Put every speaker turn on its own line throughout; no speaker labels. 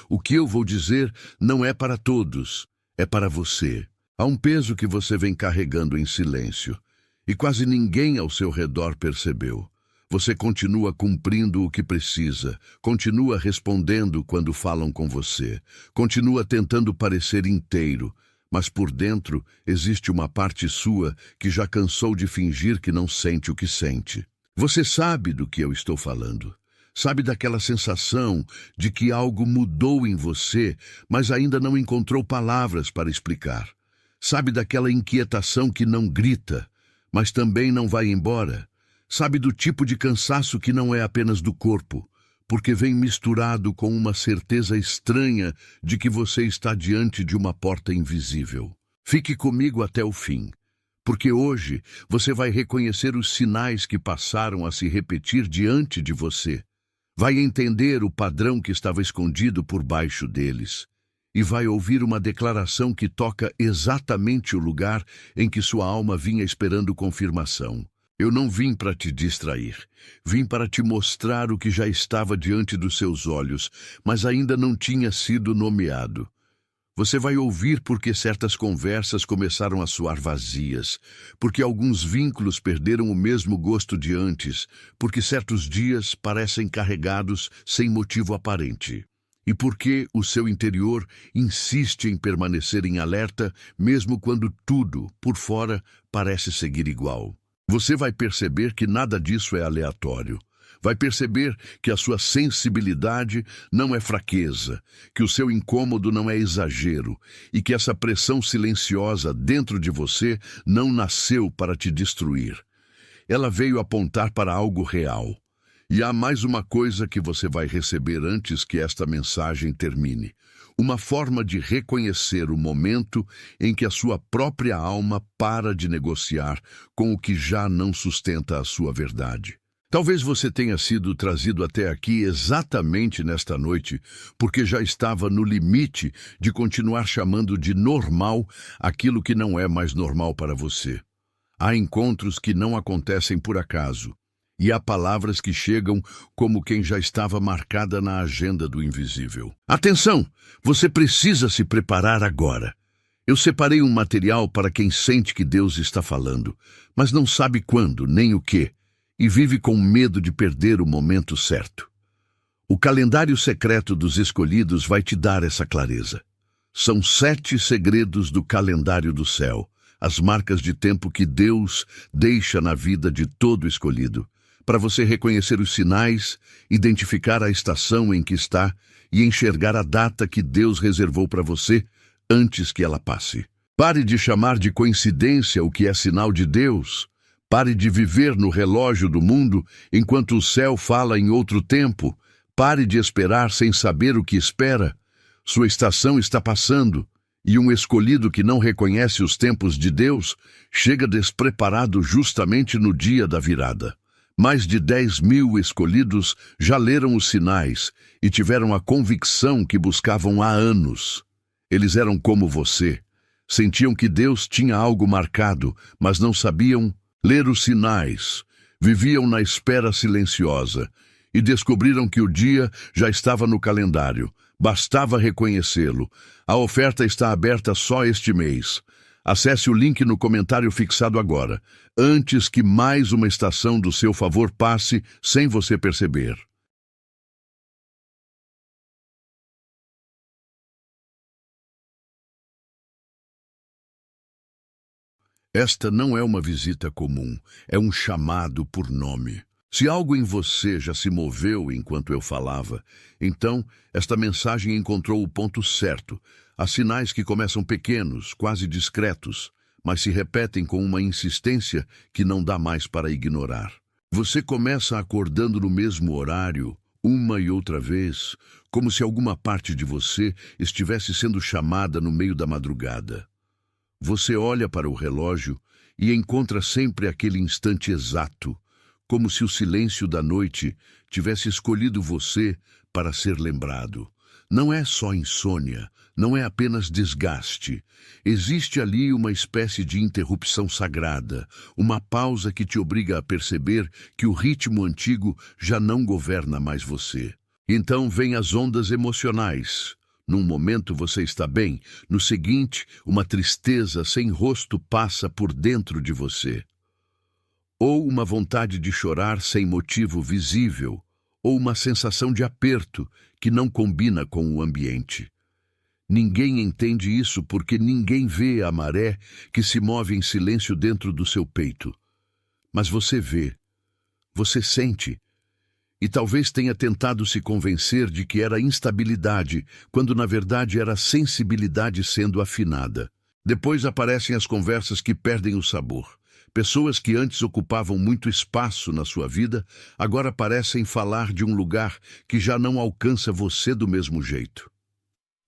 O que eu vou dizer não é para todos, é para você. Há um peso que você vem carregando em silêncio, e quase ninguém ao seu redor percebeu. Você continua cumprindo o que precisa, continua respondendo quando falam com você, continua tentando parecer inteiro, mas por dentro existe uma parte sua que já cansou de fingir que não sente o que sente. Você sabe do que eu estou falando. Sabe daquela sensação de que algo mudou em você, mas ainda não encontrou palavras para explicar. Sabe daquela inquietação que não grita, mas também não vai embora. Sabe do tipo de cansaço que não é apenas do corpo, porque vem misturado com uma certeza estranha de que você está diante de uma porta invisível. Fique comigo até o fim, porque hoje você vai reconhecer os sinais que passaram a se repetir diante de você. Vai entender o padrão que estava escondido por baixo deles. E vai ouvir uma declaração que toca exatamente o lugar em que sua alma vinha esperando confirmação. Eu não vim para te distrair. Vim para te mostrar o que já estava diante dos seus olhos, mas ainda não tinha sido nomeado. Você vai ouvir porque certas conversas começaram a soar vazias, porque alguns vínculos perderam o mesmo gosto de antes, porque certos dias parecem carregados sem motivo aparente. E porque o seu interior insiste em permanecer em alerta, mesmo quando tudo, por fora, parece seguir igual. Você vai perceber que nada disso é aleatório. Vai perceber que a sua sensibilidade não é fraqueza, que o seu incômodo não é exagero, e que essa pressão silenciosa dentro de você não nasceu para te destruir. Ela veio apontar para algo real. E há mais uma coisa que você vai receber antes que esta mensagem termine. Uma forma de reconhecer o momento em que a sua própria alma para de negociar com o que já não sustenta a sua verdade. Talvez você tenha sido trazido até aqui exatamente nesta noite, porque já estava no limite de continuar chamando de normal aquilo que não é mais normal para você. Há encontros que não acontecem por acaso. E há palavras que chegam como quem já estava marcada na agenda do invisível. Atenção! Você precisa se preparar agora. Eu separei um material para quem sente que Deus está falando, mas não sabe quando, nem o que, e vive com medo de perder o momento certo. O calendário secreto dos escolhidos vai te dar essa clareza. São 7 segredos do calendário do céu, as marcas de tempo que Deus deixa na vida de todo escolhido, para você reconhecer os sinais, identificar a estação em que está e enxergar a data que Deus reservou para você antes que ela passe. Pare de chamar de coincidência o que é sinal de Deus. Pare de viver no relógio do mundo enquanto o céu fala em outro tempo. Pare de esperar sem saber o que espera. Sua estação está passando, e um escolhido que não reconhece os tempos de Deus chega despreparado justamente no dia da virada. Mais de 10.000 escolhidos já leram os sinais e tiveram a convicção que buscavam há anos. Eles eram como você. Sentiam que Deus tinha algo marcado, mas não sabiam ler os sinais. Viviam na espera silenciosa e descobriram que o dia já estava no calendário. Bastava reconhecê-lo. A oferta está aberta só este mês. Acesse o link no comentário fixado agora, antes que mais uma estação do seu favor passe sem você perceber. Esta não é uma visita comum, é um chamado por nome. Se algo em você já se moveu enquanto eu falava, então esta mensagem encontrou o ponto certo. Há sinais que começam pequenos, quase discretos, mas se repetem com uma insistência que não dá mais para ignorar. Você começa acordando no mesmo horário, uma e outra vez, como se alguma parte de você estivesse sendo chamada no meio da madrugada. Você olha para o relógio e encontra sempre aquele instante exato, como se o silêncio da noite tivesse escolhido você para ser lembrado. Não é só insônia, não é apenas desgaste. Existe ali uma espécie de interrupção sagrada, uma pausa que te obriga a perceber que o ritmo antigo já não governa mais você. Então vêm as ondas emocionais. Num momento você está bem, no seguinte, uma tristeza sem rosto passa por dentro de você. Ou uma vontade de chorar sem motivo visível, ou uma sensação de aperto que não combina com o ambiente. Ninguém entende isso porque ninguém vê a maré que se move em silêncio dentro do seu peito. Mas você vê, você sente, e talvez tenha tentado se convencer de que era instabilidade, quando na verdade era sensibilidade sendo afinada. Depois aparecem as conversas que perdem o sabor. Pessoas que antes ocupavam muito espaço na sua vida, agora parecem falar de um lugar que já não alcança você do mesmo jeito.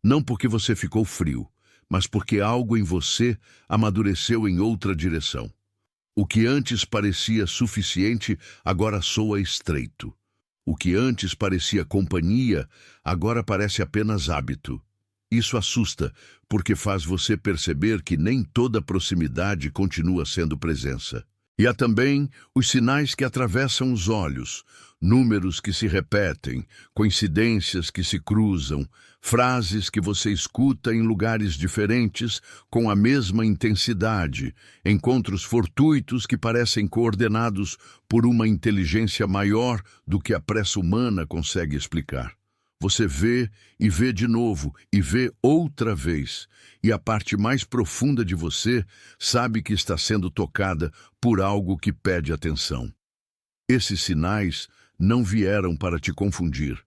Não porque você ficou frio, mas porque algo em você amadureceu em outra direção. O que antes parecia suficiente, agora soa estreito. O que antes parecia companhia, agora parece apenas hábito. Isso assusta, porque faz você perceber que nem toda proximidade continua sendo presença. E há também os sinais que atravessam os olhos, números que se repetem, coincidências que se cruzam, frases que você escuta em lugares diferentes com a mesma intensidade, encontros fortuitos que parecem coordenados por uma inteligência maior do que a pressa humana consegue explicar. Você vê e vê de novo e vê outra vez, e a parte mais profunda de você sabe que está sendo tocada por algo que pede atenção. Esses sinais não vieram para te confundir,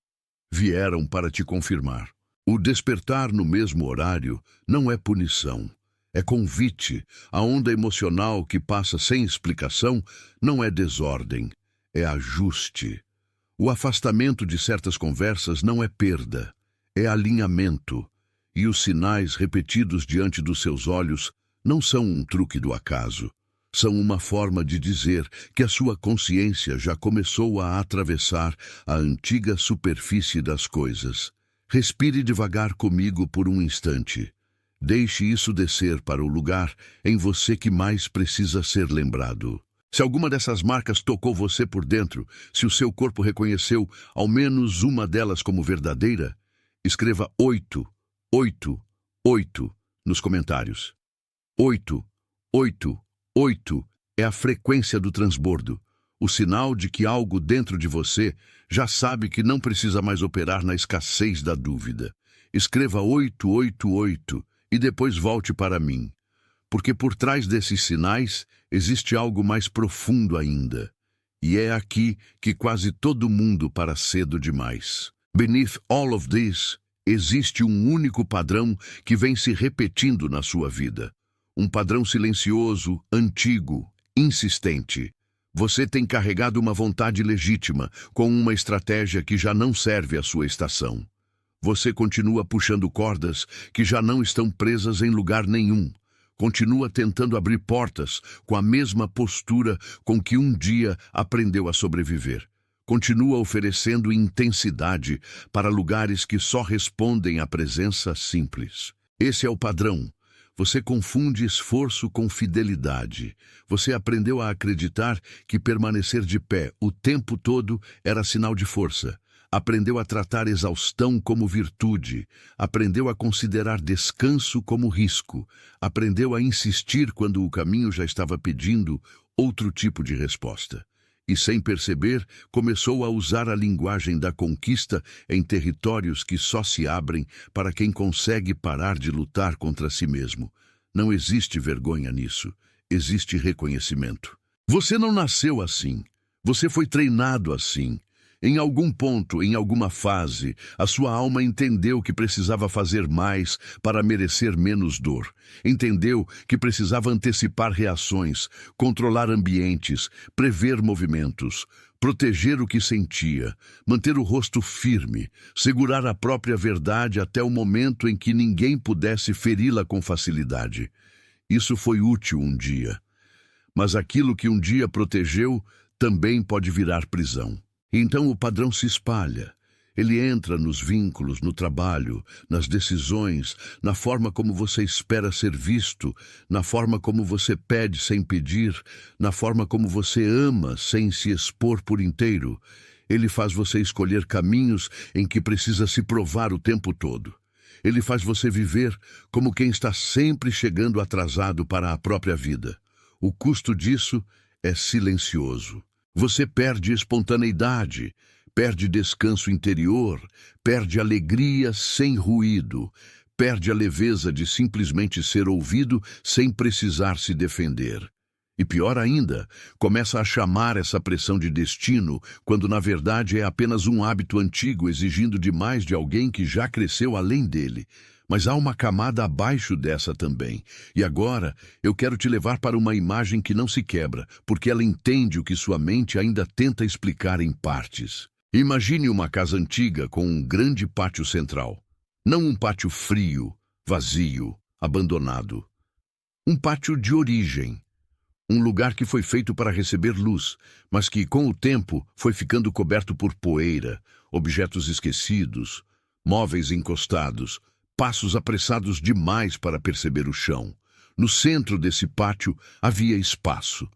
vieram para te confirmar. O despertar no mesmo horário não é punição, é convite. A onda emocional que passa sem explicação não é desordem, é ajuste. O afastamento de certas conversas não é perda, é alinhamento. E os sinais repetidos diante dos seus olhos não são um truque do acaso. São uma forma de dizer que a sua consciência já começou a atravessar a antiga superfície das coisas. Respire devagar comigo por um instante. Deixe isso descer para o lugar em você que mais precisa ser lembrado. Se alguma dessas marcas tocou você por dentro, se o seu corpo reconheceu ao menos uma delas como verdadeira, escreva 8, 8, 8 nos comentários. 8, 8, 8 é a frequência do transbordo, o sinal de que algo dentro de você já sabe que não precisa mais operar na escassez da dúvida. Escreva 888 e depois volte para mim. Porque por trás desses sinais existe algo mais profundo ainda. E é aqui que quase todo mundo para cedo demais. Beneath all of this, existe um único padrão que vem se repetindo na sua vida. Um padrão silencioso, antigo, insistente. Você tem carregado uma vontade legítima, com uma estratégia que já não serve à sua estação. Você continua puxando cordas que já não estão presas em lugar nenhum. Continua tentando abrir portas com a mesma postura com que um dia aprendeu a sobreviver. Continua oferecendo intensidade para lugares que só respondem à presença simples. Esse é o padrão. Você confunde esforço com fidelidade. Você aprendeu a acreditar que permanecer de pé o tempo todo era sinal de força. Aprendeu a tratar exaustão como virtude, aprendeu a considerar descanso como risco, aprendeu a insistir quando o caminho já estava pedindo outro tipo de resposta. E sem perceber, começou a usar a linguagem da conquista em territórios que só se abrem para quem consegue parar de lutar contra si mesmo. Não existe vergonha nisso, existe reconhecimento. Você não nasceu assim, você foi treinado assim. Em algum ponto, em alguma fase, a sua alma entendeu que precisava fazer mais para merecer menos dor. Entendeu que precisava antecipar reações, controlar ambientes, prever movimentos, proteger o que sentia, manter o rosto firme, segurar a própria verdade até o momento em que ninguém pudesse feri-la com facilidade. Isso foi útil um dia. Mas aquilo que um dia protegeu também pode virar prisão. Então o padrão se espalha. Ele entra nos vínculos, no trabalho, nas decisões, na forma como você espera ser visto, na forma como você pede sem pedir, na forma como você ama sem se expor por inteiro. Ele faz você escolher caminhos em que precisa se provar o tempo todo. Ele faz você viver como quem está sempre chegando atrasado para a própria vida. O custo disso é silencioso. Você perde espontaneidade, perde descanso interior, perde alegria sem ruído, perde a leveza de simplesmente ser ouvido sem precisar se defender. E pior ainda, começa a chamar essa pressão de destino, quando na verdade é apenas um hábito antigo exigindo demais de alguém que já cresceu além dele. Mas há uma camada abaixo dessa também. E agora eu quero te levar para uma imagem que não se quebra, porque ela entende o que sua mente ainda tenta explicar em partes. Imagine uma casa antiga com um grande pátio central. Não um pátio frio, vazio, abandonado. Um pátio de origem. Um lugar que foi feito para receber luz, mas que, com o tempo, foi ficando coberto por poeira, objetos esquecidos, móveis encostados, passos apressados demais para perceber o chão. No centro desse pátio havia espaço,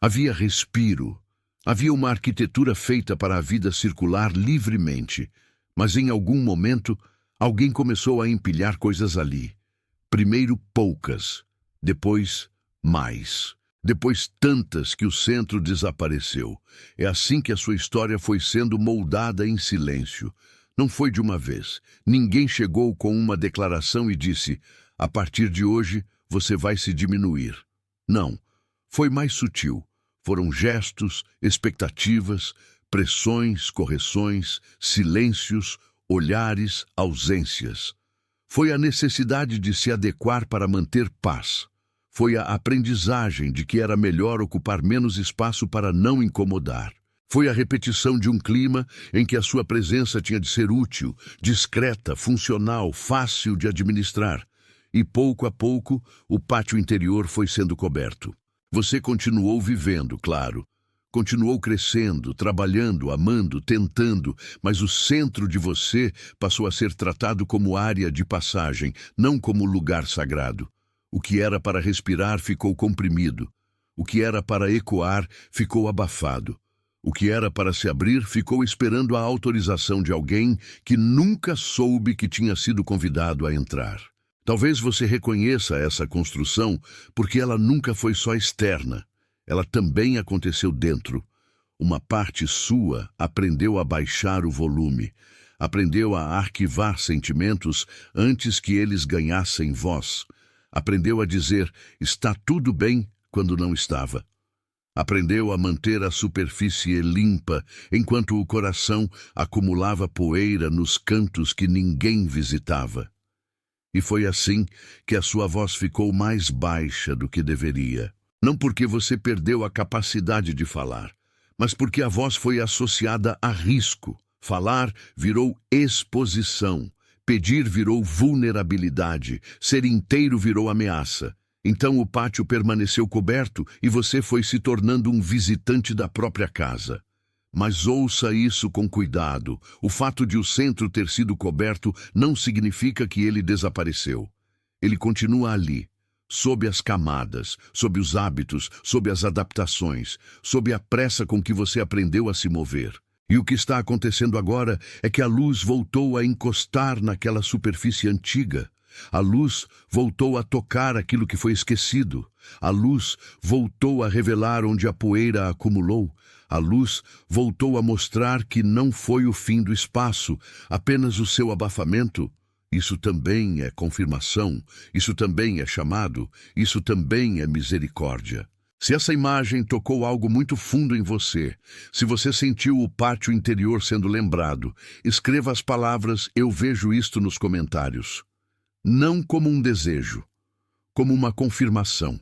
havia respiro, havia uma arquitetura feita para a vida circular livremente, mas em algum momento, alguém começou a empilhar coisas ali. Primeiro poucas, depois mais. Depois tantas que o centro desapareceu. É assim que a sua história foi sendo moldada em silêncio. Não foi de uma vez. Ninguém chegou com uma declaração e disse: a partir de hoje você vai se diminuir. Não. Foi mais sutil. Foram gestos, expectativas, pressões, correções, silêncios, olhares, ausências. Foi a necessidade de se adequar para manter paz. Foi a aprendizagem de que era melhor ocupar menos espaço para não incomodar. Foi a repetição de um clima em que a sua presença tinha de ser útil, discreta, funcional, fácil de administrar. E pouco a pouco, o pátio interior foi sendo coberto. Você continuou vivendo, claro. Continuou crescendo, trabalhando, amando, tentando, mas o centro de você passou a ser tratado como área de passagem, não como lugar sagrado. O que era para respirar ficou comprimido. O que era para ecoar ficou abafado. O que era para se abrir ficou esperando a autorização de alguém que nunca soube que tinha sido convidado a entrar. Talvez você reconheça essa construção porque ela nunca foi só externa. Ela também aconteceu dentro. Uma parte sua aprendeu a baixar o volume, aprendeu a arquivar sentimentos antes que eles ganhassem voz. Aprendeu a dizer, está tudo bem, quando não estava. Aprendeu a manter a superfície limpa, enquanto o coração acumulava poeira nos cantos que ninguém visitava. E foi assim que a sua voz ficou mais baixa do que deveria. Não porque você perdeu a capacidade de falar, mas porque a voz foi associada a risco. Falar virou exposição. Pedir virou vulnerabilidade, ser inteiro virou ameaça. Então o pátio permaneceu coberto e você foi se tornando um visitante da própria casa. Mas ouça isso com cuidado. O fato de o centro ter sido coberto não significa que ele desapareceu. Ele continua ali, sob as camadas, sob os hábitos, sob as adaptações, sob a pressa com que você aprendeu a se mover. E o que está acontecendo agora é que a luz voltou a encostar naquela superfície antiga. A luz voltou a tocar aquilo que foi esquecido. A luz voltou a revelar onde a poeira acumulou. A luz voltou a mostrar que não foi o fim do espaço, apenas o seu abafamento. Isso também é confirmação, isso também é chamado, isso também é misericórdia. Se essa imagem tocou algo muito fundo em você, se você sentiu o pátio interior sendo lembrado, escreva as palavras "Eu vejo isto" nos comentários. Não como um desejo, como uma confirmação.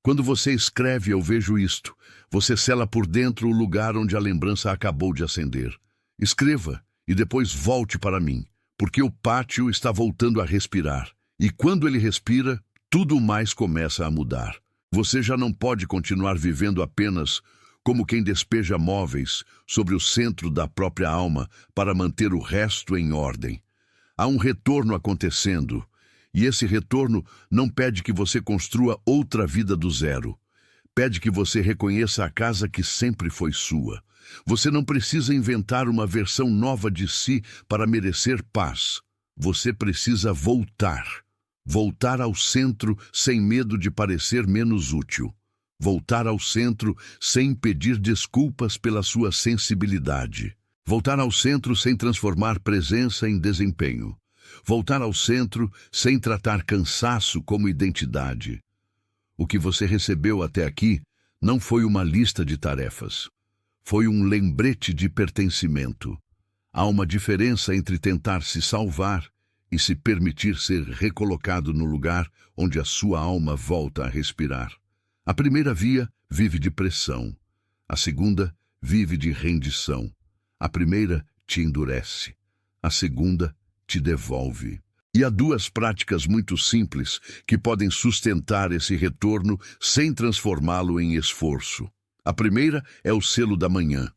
Quando você escreve "Eu vejo isto", você sela por dentro o lugar onde a lembrança acabou de acender. Escreva e depois volte para mim, porque o pátio está voltando a respirar. E quando ele respira, tudo mais começa a mudar. Você já não pode continuar vivendo apenas como quem despeja móveis sobre o centro da própria alma para manter o resto em ordem. Há um retorno acontecendo, e esse retorno não pede que você construa outra vida do zero. Pede que você reconheça a casa que sempre foi sua, Você não precisa inventar uma versão nova de si para merecer paz. Você precisa voltar. Voltar ao centro sem medo de parecer menos útil. Voltar ao centro sem pedir desculpas pela sua sensibilidade. Voltar ao centro sem transformar presença em desempenho. Voltar ao centro sem tratar cansaço como identidade. O que você recebeu até aqui não foi uma lista de tarefas. Foi um lembrete de pertencimento. Há uma diferença entre tentar se salvar e se permitir ser recolocado no lugar onde a sua alma volta a respirar. A primeira via vive de pressão. A segunda vive de rendição. A primeira te endurece. A segunda te devolve. E há duas práticas muito simples que podem sustentar esse retorno sem transformá-lo em esforço. A primeira é o selo da manhã.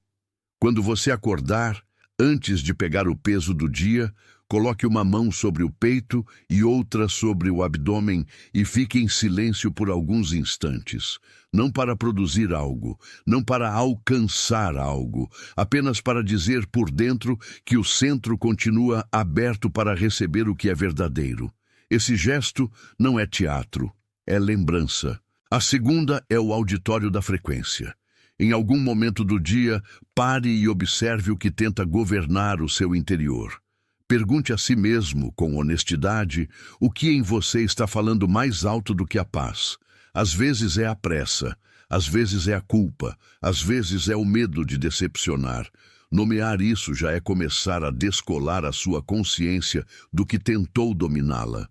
Quando você acordar, antes de pegar o peso do dia, coloque uma mão sobre o peito e outra sobre o abdômen e fique em silêncio por alguns instantes. Não para produzir algo, não para alcançar algo, apenas para dizer por dentro que o centro continua aberto para receber o que é verdadeiro. Esse gesto não é teatro, é lembrança. A segunda é o auditório da frequência. Em algum momento do dia, pare e observe o que tenta governar o seu interior. Pergunte a si mesmo, com honestidade, o que em você está falando mais alto do que a paz. Às vezes é a pressa, às vezes é a culpa, às vezes é o medo de decepcionar. Nomear isso já é começar a descolar a sua consciência do que tentou dominá-la.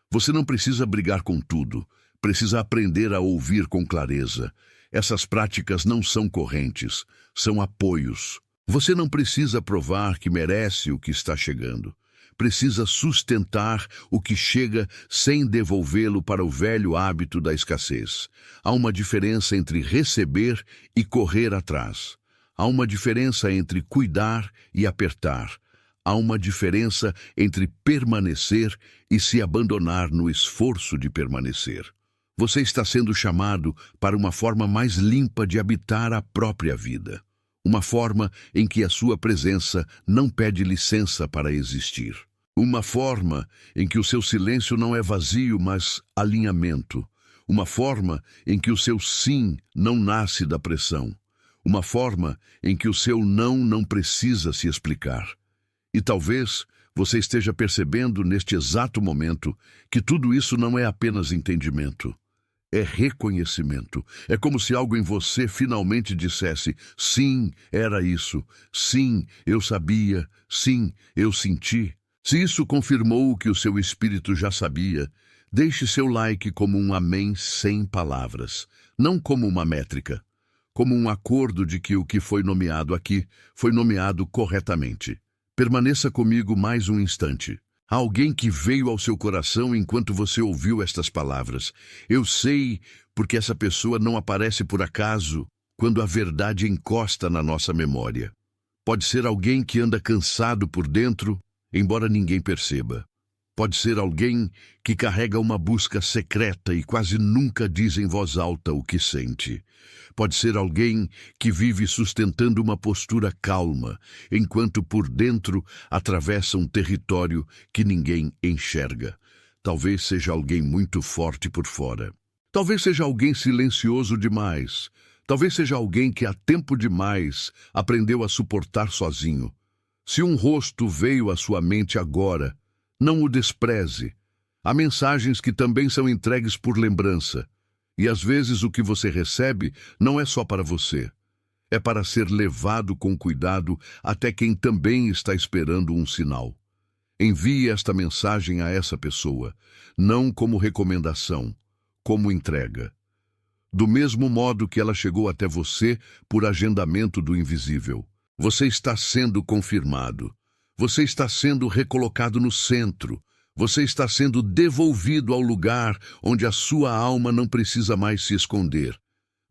Você não precisa brigar com tudo, precisa aprender a ouvir com clareza. Essas práticas não são correntes, são apoios. Você não precisa provar que merece o que está chegando. Precisa sustentar o que chega sem devolvê-lo para o velho hábito da escassez. Há uma diferença entre receber e correr atrás. Há uma diferença entre cuidar e apertar. Há uma diferença entre permanecer e se abandonar no esforço de permanecer. Você está sendo chamado para uma forma mais limpa de habitar a própria vida. Uma forma em que a sua presença não pede licença para existir. Uma forma em que o seu silêncio não é vazio, mas alinhamento. Uma forma em que o seu sim não nasce da pressão. Uma forma em que o seu não precisa se explicar. E talvez você esteja percebendo neste exato momento que tudo isso não é apenas entendimento. É reconhecimento. É como se algo em você finalmente dissesse: sim, era isso. Sim, eu sabia. Sim, eu senti. Se isso confirmou o que o seu espírito já sabia, deixe seu like como um amém sem palavras. Não como uma métrica. Como um acordo de que o que foi nomeado aqui foi nomeado corretamente. Permaneça comigo mais um instante. Há alguém que veio ao seu coração enquanto você ouviu estas palavras. Eu sei porque essa pessoa não aparece por acaso quando a verdade encosta na nossa memória. Pode ser alguém que anda cansado por dentro, embora ninguém perceba. Pode ser alguém que carrega uma busca secreta e quase nunca diz em voz alta o que sente. Pode ser alguém que vive sustentando uma postura calma, enquanto por dentro atravessa um território que ninguém enxerga. Talvez seja alguém muito forte por fora. Talvez seja alguém silencioso demais. Talvez seja alguém que há tempo demais aprendeu a suportar sozinho. Se um rosto veio à sua mente agora, não o despreze. Há mensagens que também são entregues por lembrança. E às vezes o que você recebe não é só para você. É para ser levado com cuidado até quem também está esperando um sinal. Envie esta mensagem a essa pessoa, não como recomendação, como entrega. Do mesmo modo que ela chegou até você por agendamento do invisível. Você está sendo confirmado. Você está sendo recolocado no centro. Você está sendo devolvido ao lugar onde a sua alma não precisa mais se esconder.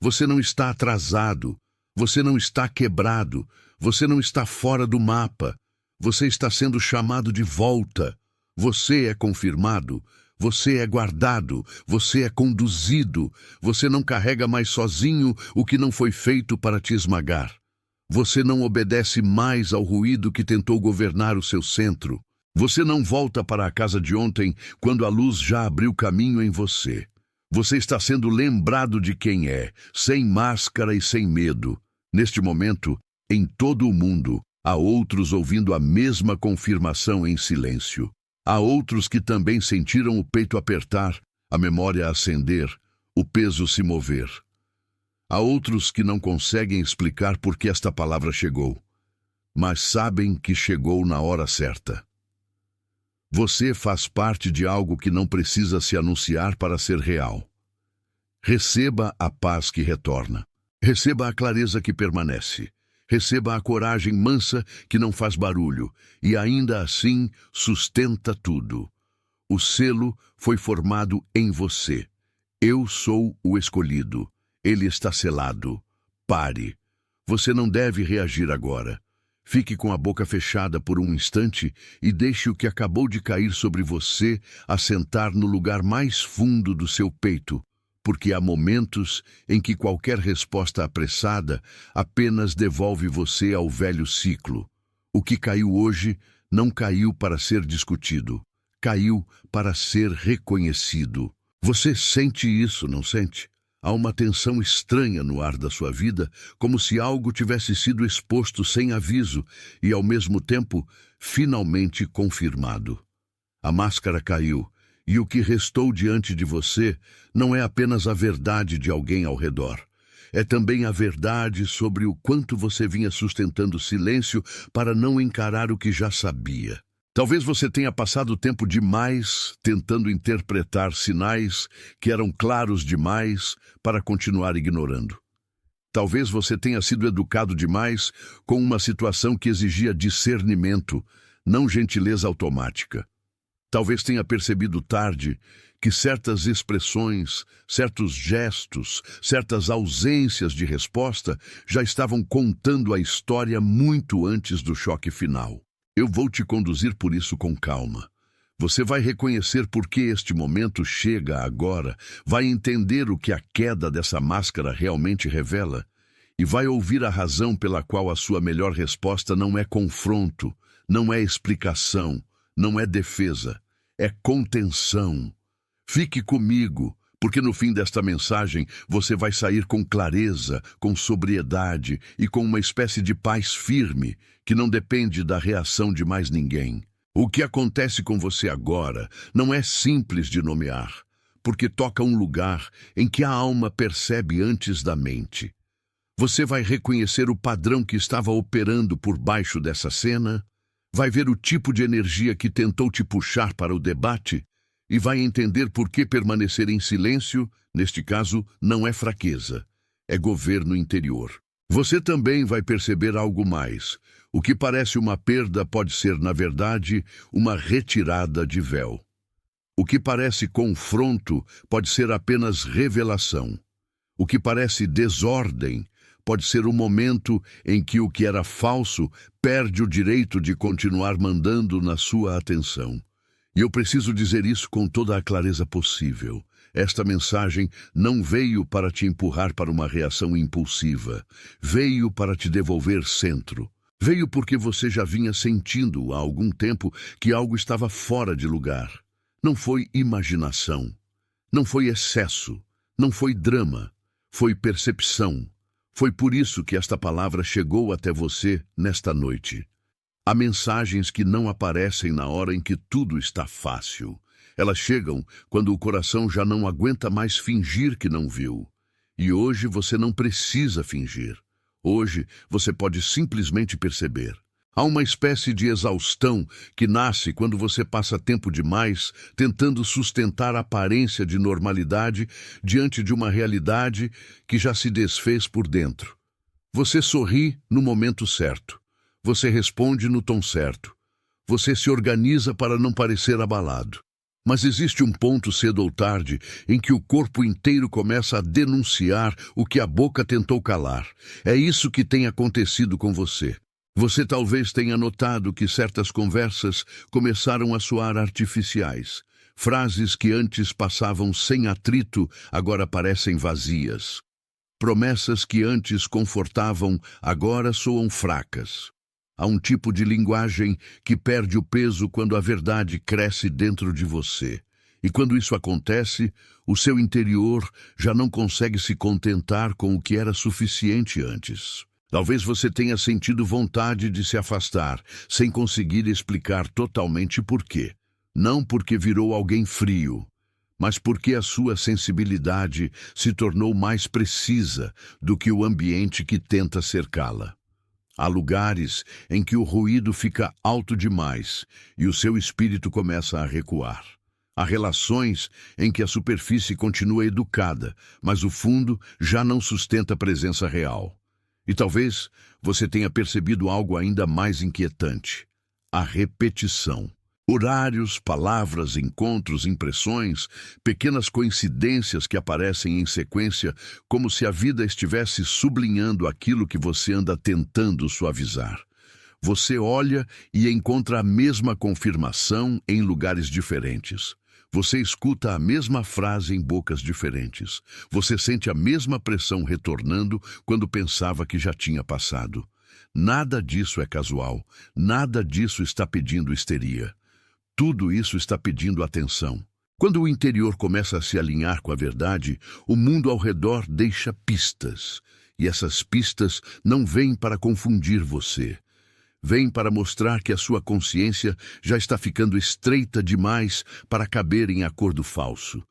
Você não está atrasado. Você não está quebrado. Você não está fora do mapa. Você está sendo chamado de volta. Você é confirmado. Você é guardado. Você é conduzido. Você não carrega mais sozinho o que não foi feito para te esmagar. Você não obedece mais ao ruído que tentou governar o seu centro. Você não volta para a casa de ontem quando a luz já abriu caminho em você. Você está sendo lembrado de quem é, sem máscara e sem medo. Neste momento, em todo o mundo, há outros ouvindo a mesma confirmação em silêncio. Há outros que também sentiram o peito apertar, a memória acender, o peso se mover. Há outros que não conseguem explicar por que esta palavra chegou, mas sabem que chegou na hora certa. Você faz parte de algo que não precisa se anunciar para ser real. Receba a paz que retorna. Receba a clareza que permanece. Receba a coragem mansa que não faz barulho e ainda assim sustenta tudo. O selo foi formado em você. Eu sou o escolhido. Ele está selado. Pare. Você não deve reagir agora. Fique com a boca fechada por um instante e deixe o que acabou de cair sobre você assentar no lugar mais fundo do seu peito, porque há momentos em que qualquer resposta apressada apenas devolve você ao velho ciclo. O que caiu hoje não caiu para ser discutido, caiu para ser reconhecido. Você sente isso, não sente? Há uma tensão estranha no ar da sua vida, como se algo tivesse sido exposto sem aviso e, ao mesmo tempo, finalmente confirmado. A máscara caiu, e o que restou diante de você não é apenas a verdade de alguém ao redor. É também a verdade sobre o quanto você vinha sustentando silêncio para não encarar o que já sabia. Talvez você tenha passado tempo demais tentando interpretar sinais que eram claros demais para continuar ignorando. Talvez você tenha sido educado demais com uma situação que exigia discernimento, não gentileza automática. Talvez tenha percebido tarde que certas expressões, certos gestos, certas ausências de resposta já estavam contando a história muito antes do choque final. Eu vou te conduzir por isso com calma. Você vai reconhecer por que este momento chega agora, vai entender o que a queda dessa máscara realmente revela e vai ouvir a razão pela qual a sua melhor resposta não é confronto, não é explicação, não é defesa, é contenção. Fique comigo, porque no fim desta mensagem você vai sair com clareza, com sobriedade e com uma espécie de paz firme que não depende da reação de mais ninguém. O que acontece com você agora não é simples de nomear, porque toca um lugar em que a alma percebe antes da mente. Você vai reconhecer o padrão que estava operando por baixo dessa cena, vai ver o tipo de energia que tentou te puxar para o debate e vai entender por que permanecer em silêncio, neste caso, não é fraqueza, é governo interior. Você também vai perceber algo mais. O que parece uma perda pode ser, na verdade, uma retirada de véu. O que parece confronto pode ser apenas revelação. O que parece desordem pode ser o momento em que o que era falso perde o direito de continuar mandando na sua atenção. E eu preciso dizer isso com toda a clareza possível. Esta mensagem não veio para te empurrar para uma reação impulsiva. Veio para te devolver centro. Veio porque você já vinha sentindo há algum tempo que algo estava fora de lugar. Não foi imaginação. Não foi excesso. Não foi drama. Foi percepção. Foi por isso que esta palavra chegou até você nesta noite. Há mensagens que não aparecem na hora em que tudo está fácil. Elas chegam quando o coração já não aguenta mais fingir que não viu. E hoje você não precisa fingir. Hoje você pode simplesmente perceber. Há uma espécie de exaustão que nasce quando você passa tempo demais tentando sustentar a aparência de normalidade diante de uma realidade que já se desfez por dentro. Você sorri no momento certo. Você responde no tom certo. Você se organiza para não parecer abalado. Mas existe um ponto cedo ou tarde em que o corpo inteiro começa a denunciar o que a boca tentou calar. É isso que tem acontecido com você. Você talvez tenha notado que certas conversas começaram a soar artificiais. Frases que antes passavam sem atrito agora parecem vazias. Promessas que antes confortavam, agora soam fracas. Há um tipo de linguagem que perde o peso quando a verdade cresce dentro de você. E quando isso acontece, o seu interior já não consegue se contentar com o que era suficiente antes. Talvez você tenha sentido vontade de se afastar, sem conseguir explicar totalmente por quê. Não porque virou alguém frio, mas porque a sua sensibilidade se tornou mais precisa do que o ambiente que tenta cercá-la. Há lugares em que o ruído fica alto demais e o seu espírito começa a recuar. Há relações em que a superfície continua educada, mas o fundo já não sustenta a presença real. E talvez você tenha percebido algo ainda mais inquietante: a repetição. Horários, palavras, encontros, impressões, pequenas coincidências que aparecem em sequência, como se a vida estivesse sublinhando aquilo que você anda tentando suavizar. Você olha e encontra a mesma confirmação em lugares diferentes. Você escuta a mesma frase em bocas diferentes. Você sente a mesma pressão retornando quando pensava que já tinha passado. Nada disso é casual. Nada disso está pedindo histeria. Tudo isso está pedindo atenção. Quando o interior começa a se alinhar com a verdade, o mundo ao redor deixa pistas. E essas pistas não vêm para confundir você. Vêm para mostrar que a sua consciência já está ficando estreita demais para caber em acordo falso.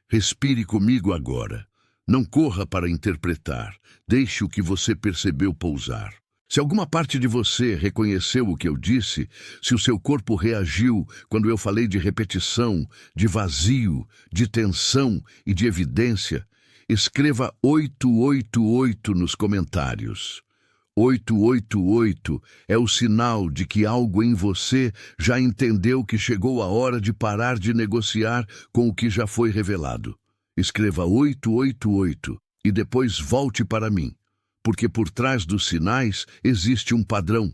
Respire comigo agora. Não corra para interpretar. Deixe o que você percebeu pousar. Se alguma parte de você reconheceu o que eu disse, se o seu corpo reagiu quando eu falei de repetição, de vazio, de tensão e de evidência, escreva 888 nos comentários. 888 é o sinal de que algo em você já entendeu que chegou a hora de parar de negociar com o que já foi revelado. Escreva 888 e depois volte para mim. Porque por trás dos sinais existe um padrão.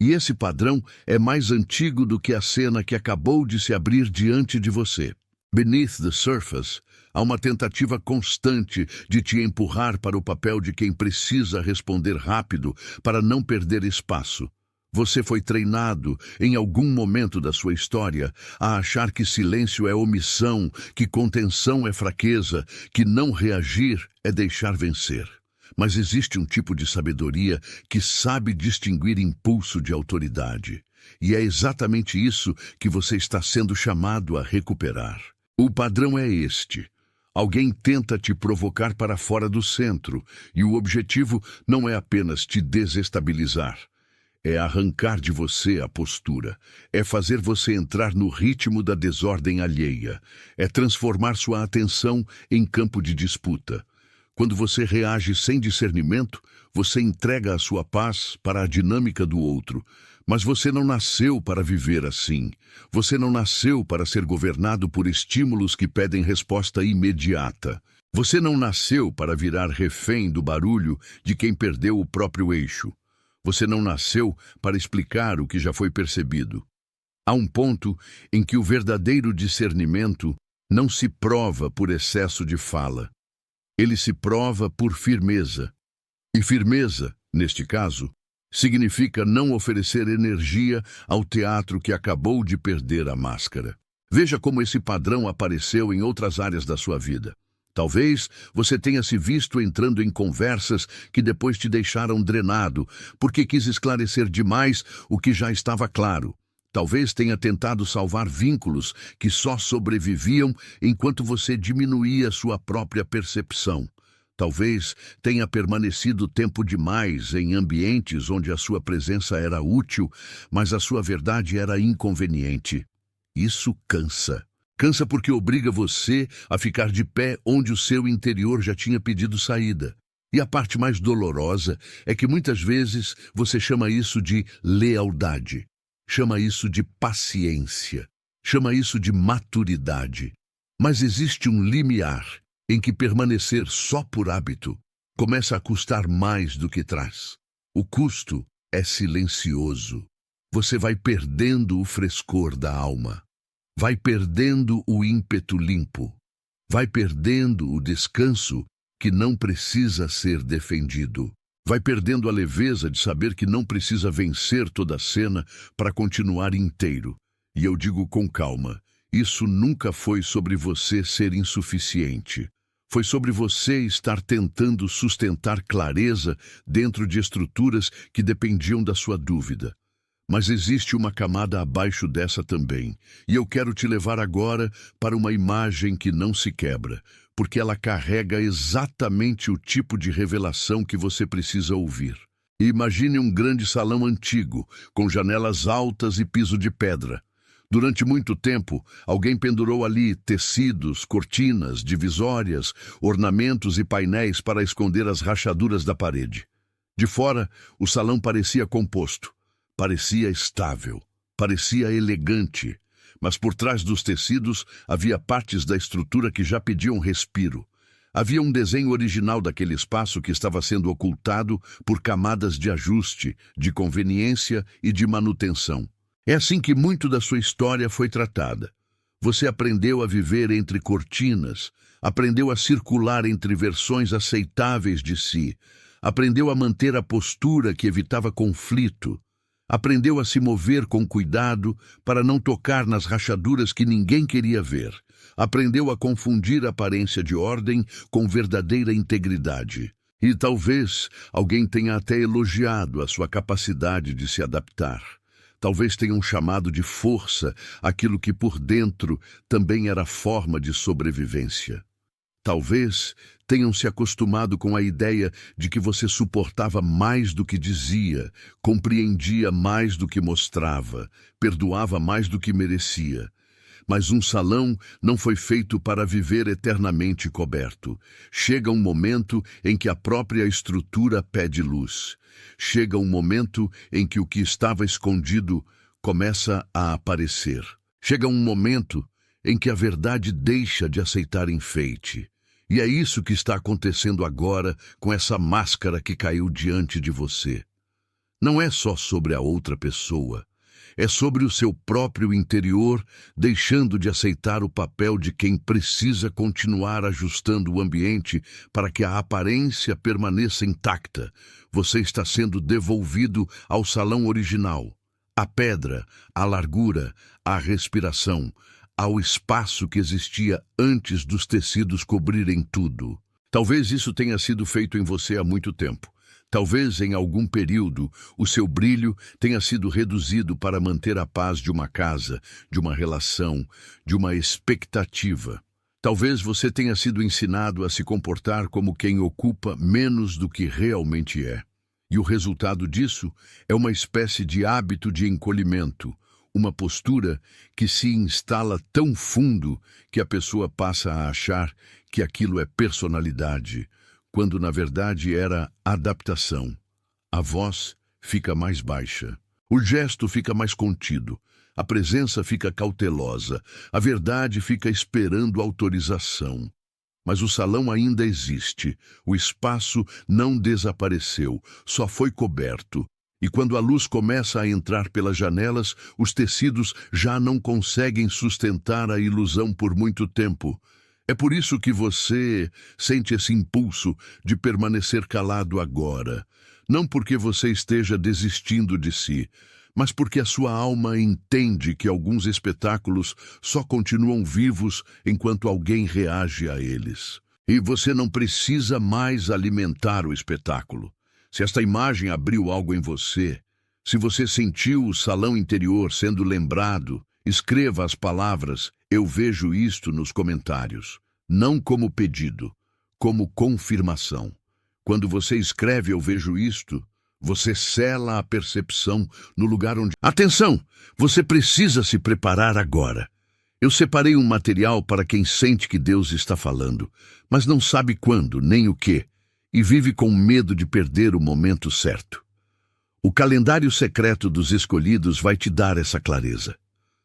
E esse padrão é mais antigo do que a cena que acabou de se abrir diante de você. Beneath the surface, há uma tentativa constante de te empurrar para o papel de quem precisa responder rápido para não perder espaço. Você foi treinado, em algum momento da sua história, a achar que silêncio é omissão, que contenção é fraqueza, que não reagir é deixar vencer. Mas existe um tipo de sabedoria que sabe distinguir impulso de autoridade. E é exatamente isso que você está sendo chamado a recuperar. O padrão é este. Alguém tenta te provocar para fora do centro, e o objetivo não é apenas te desestabilizar. É arrancar de você a postura. É fazer você entrar no ritmo da desordem alheia. É transformar sua atenção em campo de disputa. Quando você reage sem discernimento, você entrega a sua paz para a dinâmica do outro. Mas você não nasceu para viver assim. Você não nasceu para ser governado por estímulos que pedem resposta imediata. Você não nasceu para virar refém do barulho de quem perdeu o próprio eixo. Você não nasceu para explicar o que já foi percebido. Há um ponto em que o verdadeiro discernimento não se prova por excesso de fala. Ele se prova por firmeza. E firmeza, neste caso, significa não oferecer energia ao teatro que acabou de perder a máscara. Veja como esse padrão apareceu em outras áreas da sua vida. Talvez você tenha se visto entrando em conversas que depois te deixaram drenado, porque quis esclarecer demais o que já estava claro. Talvez tenha tentado salvar vínculos que só sobreviviam enquanto você diminuía sua própria percepção. Talvez tenha permanecido tempo demais em ambientes onde a sua presença era útil, mas a sua verdade era inconveniente. Isso cansa. Cansa porque obriga você a ficar de pé onde o seu interior já tinha pedido saída. E a parte mais dolorosa é que muitas vezes você chama isso de lealdade. Chama isso de paciência, chama isso de maturidade. Mas existe um limiar em que permanecer só por hábito começa a custar mais do que traz. O custo é silencioso. Você vai perdendo o frescor da alma, vai perdendo o ímpeto limpo, vai perdendo o descanso que não precisa ser defendido. Vai perdendo a leveza de saber que não precisa vencer toda a cena para continuar inteiro. E eu digo com calma, isso nunca foi sobre você ser insuficiente. Foi sobre você estar tentando sustentar clareza dentro de estruturas que dependiam da sua dúvida. Mas existe uma camada abaixo dessa também, e eu quero te levar agora para uma imagem que não se quebra, porque ela carrega exatamente o tipo de revelação que você precisa ouvir. E imagine um grande salão antigo, com janelas altas e piso de pedra. Durante muito tempo, alguém pendurou ali tecidos, cortinas, divisórias, ornamentos e painéis para esconder as rachaduras da parede. De fora, o salão parecia composto. Parecia estável, parecia elegante, mas por trás dos tecidos havia partes da estrutura que já pediam respiro. Havia um desenho original daquele espaço que estava sendo ocultado por camadas de ajuste, de conveniência e de manutenção. É assim que muito da sua história foi tratada. Você aprendeu a viver entre cortinas, aprendeu a circular entre versões aceitáveis de si, aprendeu a manter a postura que evitava conflito, aprendeu a se mover com cuidado para não tocar nas rachaduras que ninguém queria ver. Aprendeu a confundir a aparência de ordem com verdadeira integridade. E talvez alguém tenha até elogiado a sua capacidade de se adaptar. Talvez tenham chamado de força aquilo que por dentro também era forma de sobrevivência. Talvez tenham se acostumado com a ideia de que você suportava mais do que dizia, compreendia mais do que mostrava, perdoava mais do que merecia. Mas um salão não foi feito para viver eternamente coberto. Chega um momento em que a própria estrutura pede luz. Chega um momento em que o que estava escondido começa a aparecer. Chega um momento em que a verdade deixa de aceitar enfeite. E é isso que está acontecendo agora com essa máscara que caiu diante de você. Não é só sobre a outra pessoa. É sobre o seu próprio interior, deixando de aceitar o papel de quem precisa continuar ajustando o ambiente para que a aparência permaneça intacta. Você está sendo devolvido ao salão original, à pedra, à largura, à respiração, ao espaço que existia antes dos tecidos cobrirem tudo. Talvez isso tenha sido feito em você há muito tempo. Talvez, em algum período, o seu brilho tenha sido reduzido para manter a paz de uma casa, de uma relação, de uma expectativa. Talvez você tenha sido ensinado a se comportar como quem ocupa menos do que realmente é. E o resultado disso é uma espécie de hábito de encolhimento, uma postura que se instala tão fundo que a pessoa passa a achar que aquilo é personalidade, quando na verdade era adaptação. A voz fica mais baixa, o gesto fica mais contido, a presença fica cautelosa, a verdade fica esperando autorização. Mas o salão ainda existe, o espaço não desapareceu, só foi coberto. E quando a luz começa a entrar pelas janelas, os tecidos já não conseguem sustentar a ilusão por muito tempo. É por isso que você sente esse impulso de permanecer calado agora. Não porque você esteja desistindo de si, mas porque a sua alma entende que alguns espetáculos só continuam vivos enquanto alguém reage a eles. E você não precisa mais alimentar o espetáculo. Se esta imagem abriu algo em você, se você sentiu o salão interior sendo lembrado, escreva as palavras "Eu vejo isto" nos comentários. Não como pedido, como confirmação. Quando você escreve "Eu vejo isto", você sela a percepção no lugar onde... Atenção! Você precisa se preparar agora. Eu separei um material para quem sente que Deus está falando, mas não sabe quando, nem o que, e vive com medo de perder o momento certo. O calendário secreto dos escolhidos vai te dar essa clareza.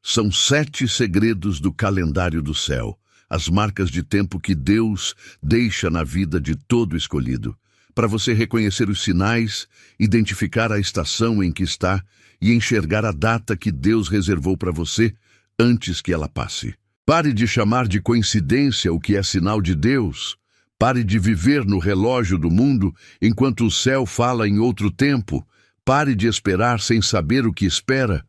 São 7 segredos do calendário do céu, as marcas de tempo que Deus deixa na vida de todo escolhido, para você reconhecer os sinais, identificar a estação em que está e enxergar a data que Deus reservou para você antes que ela passe. Pare de chamar de coincidência o que é sinal de Deus, Pare de viver no relógio do mundo enquanto o céu fala em outro tempo. Pare de esperar sem saber o que espera.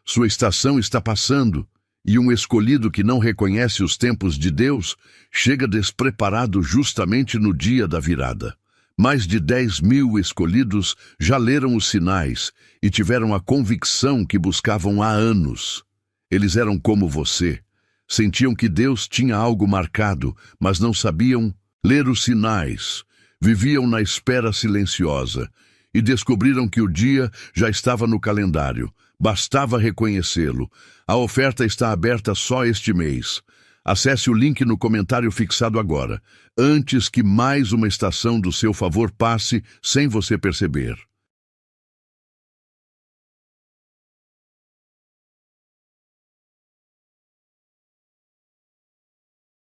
Sua estação está passando, e um escolhido que não reconhece os tempos de Deus chega despreparado justamente no dia da virada. Mais de 10.000 escolhidos já leram os sinais e tiveram a convicção que buscavam há anos. Eles eram como você. Sentiam que Deus tinha algo marcado, mas não sabiam ler os sinais. Viviam na espera silenciosa e descobriram que o dia já estava no calendário. Bastava reconhecê-lo. A oferta está aberta só este mês. Acesse o link no comentário fixado agora, antes que mais uma estação do seu favor passe sem você perceber.